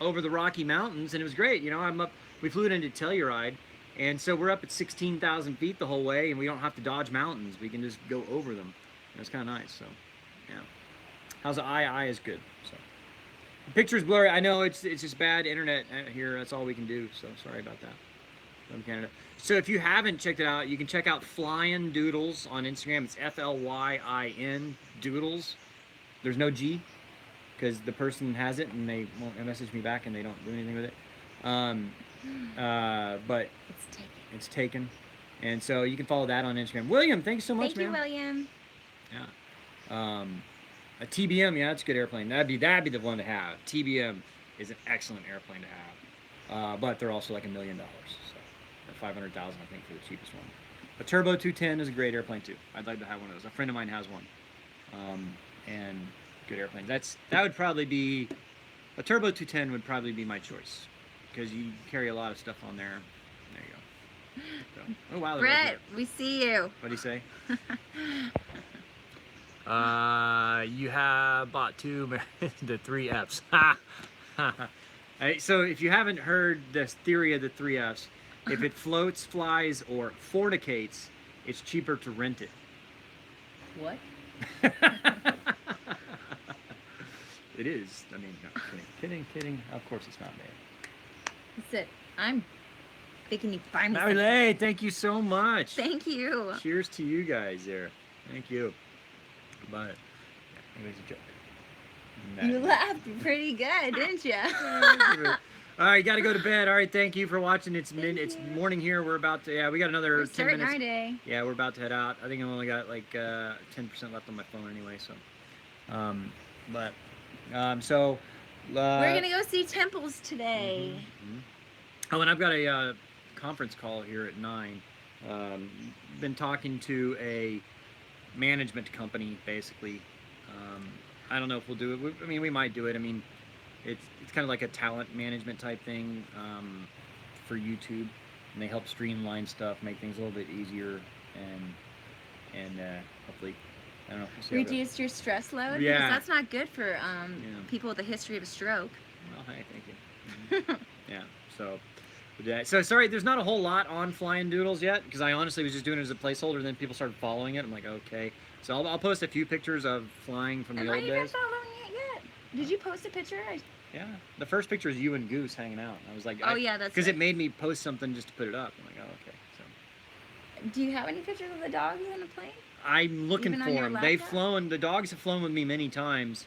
over the Rocky Mountains, and it was great. You know, we flew it into Telluride, and so we're up at 16,000 feet the whole way, and we don't have to dodge mountains. We can just go over them. It's kind of nice. So, yeah. How's the eye? Eye is good. So, the picture's blurry. I know it's just bad internet here. That's all we can do. So sorry about that. From Canada. So if you haven't checked it out, you can check out Flyin' Doodles on Instagram. It's FLYIN Doodles. There's no G, because the person has it and they won't message me back and they don't do anything with it. But it's taken. And so you can follow that on Instagram. William, thanks so much, man. Thank you, William. Yeah. A TBM, yeah, that's a good airplane. That'd be the one to have. TBM is an excellent airplane to have. But they're also like $1 million. So $500,000, I think, for the cheapest one. A Turbo 210 is a great airplane too. I'd like to have one of those. A friend of mine has one. And good airplane. That would probably be a Turbo 210 would probably be my choice because you carry a lot of stuff on there. There you go. So, oh wow, Brett, we see you. What do you say? You have bought the 3 Fs. So if you haven't heard this theory of the 3 Fs, if it floats, flies, or fornicates, it's cheaper to rent it. What? It is. I mean, no, kidding. Of course it's not bad. That's it. I'm Can you buy me Marilyn, something? hey, thank you so much. Thank you. Cheers to you guys there. Thank you. But it was a joke. You laughed pretty good, didn't you? All right, got to go to bed. All right, thank you for watching. It's Thank it's you. morning here. We're about to we got another We're 10 starting minutes. our day. Yeah, we're about to head out. I think I've only got like 10% left on my phone anyway. So, so We're gonna go see temples today. Oh, and I've got a conference call here at 9. Been talking to a management company, basically. I don't know if we'll do it. I mean, we might do it. I mean, it's kind of like a talent management type thing for YouTube, and they help streamline stuff, make things a little bit easier, and hopefully, I don't know. We'll see how it goes. Reduce your stress load. Yeah. Because that's not good for people with a history of a stroke. Well, hey, thank you. Yeah. So sorry, there's not a whole lot on Flying Doodles yet, because I honestly was just doing it as a placeholder, and then people started following it. I'm like, okay. So I'll post a few pictures of flying from the Am old I even days. following it yet? Did you post a picture? Yeah. The first picture is you and Goose hanging out. I was like, Oh, yeah, that's because right. it made me post something just to put it up. I'm like, oh, okay. So Do you have any pictures of the dogs in the plane? I'm looking Even for on your them. They've laptop? flown. The dogs have flown with me many times.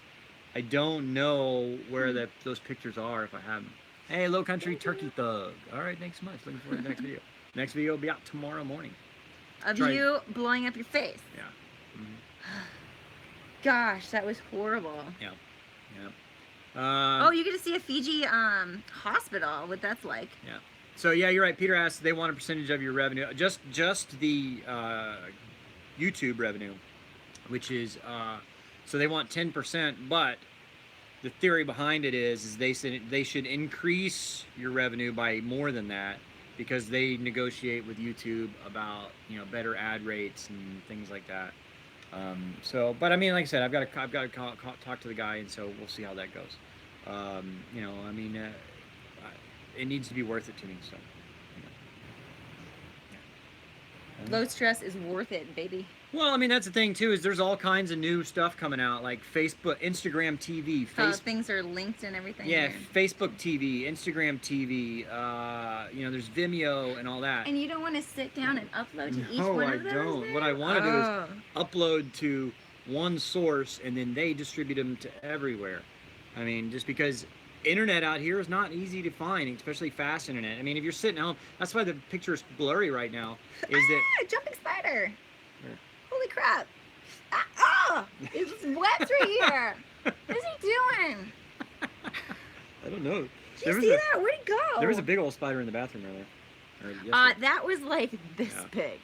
I don't know where those pictures are if I have them. Hey, Low Country Turkey Thug. All right, thanks so much. Looking forward to the next video. Next video will be out tomorrow morning. Of Try- you blowing up your face. Yeah. Gosh, that was horrible. Yeah. Oh, you get to see a Fiji hospital. What that's like. Yeah. So yeah, you're right. Peter asked they want a percentage of your revenue, just the YouTube revenue, which is so they want 10%. But the theory behind it is they said they should increase your revenue by more than that, because they negotiate with YouTube about better ad rates and things like that. But I mean, like I said, I've got to talk to the guy, and so we'll see how that goes. I mean, it needs to be worth it to me. So. Low stress is worth it, baby. Well, I mean, that's the thing too, is there's all kinds of new stuff coming out, like Facebook, Instagram TV, Things are linked and everything. yeah, here. Facebook TV, Instagram TV. There's Vimeo and all that. And you don't want to sit down and upload to each No, one I of those? don't. then? What I want to do Oh. is upload to one source, and then they distribute them to everywhere. I mean, just because internet out here is not easy to find, especially fast internet. I mean, if you're sitting at home, that's why the picture is blurry right now. Is that Jumping spider. Where? Holy crap. It's wet right here. What is he doing? I don't know. Did you see that? Where'd he go? There was a big old spider in the bathroom earlier. Or yesterday. That was like this Yeah. big.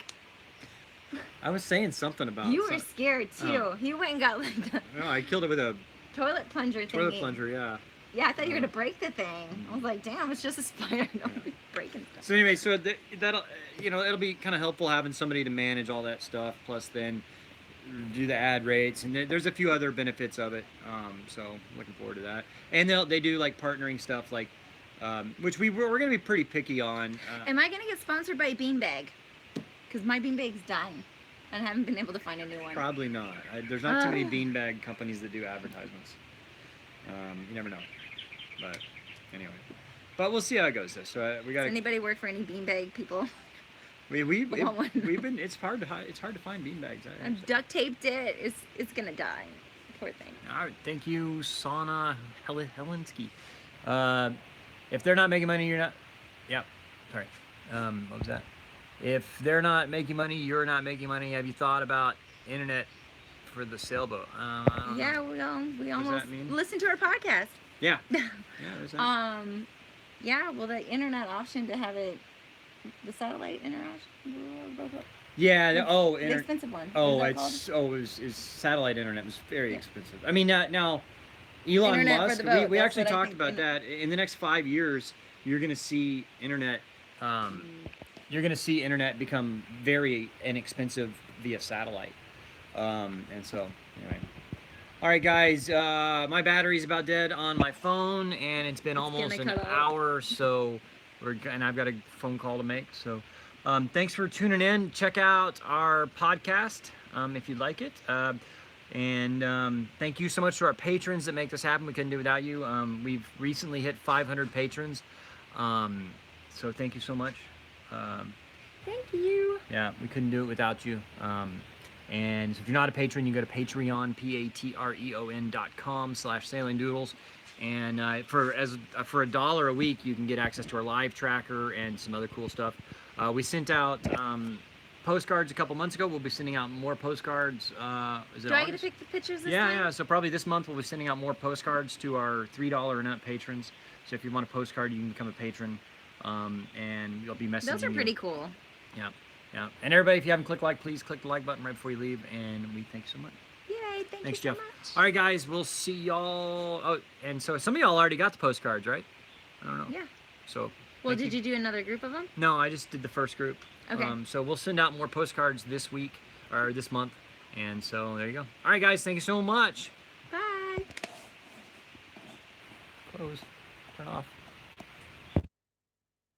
I was saying something about You were scared too. Oh. He went and got like the No, I killed it with a toilet plunger thingy. toilet plunger, yeah. Yeah, I thought you were gonna break the thing. I was like, damn, it's just a spider. Don't be breaking stuff. So anyway, so that'll it'll be kind of helpful having somebody to manage all that stuff, plus then do the ad rates, and there's a few other benefits of it. So looking forward to that. And they do like partnering stuff, like which we're gonna be pretty picky on. Am I gonna get sponsored by Beanbag? Because my Beanbag's dying, and I haven't been able to find a new one. Probably not. There's not too many beanbag companies that do advertisements. You never know. But anyway, but we'll see how it goes. So we got. Does anybody work for any Beanbag people? We've want one. been. It's hard to find beanbags. I've duct taped it. It's gonna die. Poor thing. All right, thank you, Sana Helinski. If they're not making money, you're not. Yeah, sorry. What was that? If they're not making money, you're not making money. Have you thought about internet for the sailboat? Yeah, we almost that mean? listen to our podcast. Yeah. Yeah, there's that. Yeah, well, the internet option to have it, the satellite internet option. Yeah. The expensive one. What is that called? It's satellite internet was very expensive. I mean, now Elon Internet for Musk. the boat, We that's actually what I talked think about that. In the next 5 years, you're going to see internet. You're going to see internet become very inexpensive via satellite. And so anyway. All right, guys. My battery's about dead on my phone, and it's been almost an hour. So and I've got a phone call to make. So. Thanks for tuning in. Check out our podcast if you'd like it. And thank you so much to our patrons that make this happen. We couldn't do it without you. We've recently hit 500 patrons. So thank you so much. Thank you. Yeah, we couldn't do it without you. And if you're not a patron, you go to Patreon, patreon.com/sailingdoodles. And for $1 a week, you can get access to our live tracker and some other cool stuff. We sent out postcards a couple months ago. We'll be sending out more postcards. Is it Do I get to August? pick the pictures this Yeah, time? yeah. So probably this month we'll be sending out more postcards to our $3 and up patrons. So if you want a postcard, you can become a patron, and you'll be messaging. Those are pretty cool. Yeah, yeah. And everybody, if you haven't clicked like, please click the like button right before you leave. And we thank you so much. Yay! Thanks, you Jeff. so much. All right, guys, we'll see y'all. Oh, and so some of y'all already got the postcards, right? I don't know. Yeah. So. Well, thank did you do another group of them? No, I just did the first group. Okay. So we'll send out more postcards this week or this month. And so there you go. All right, guys, thank you so much. Bye. Close. Turn off.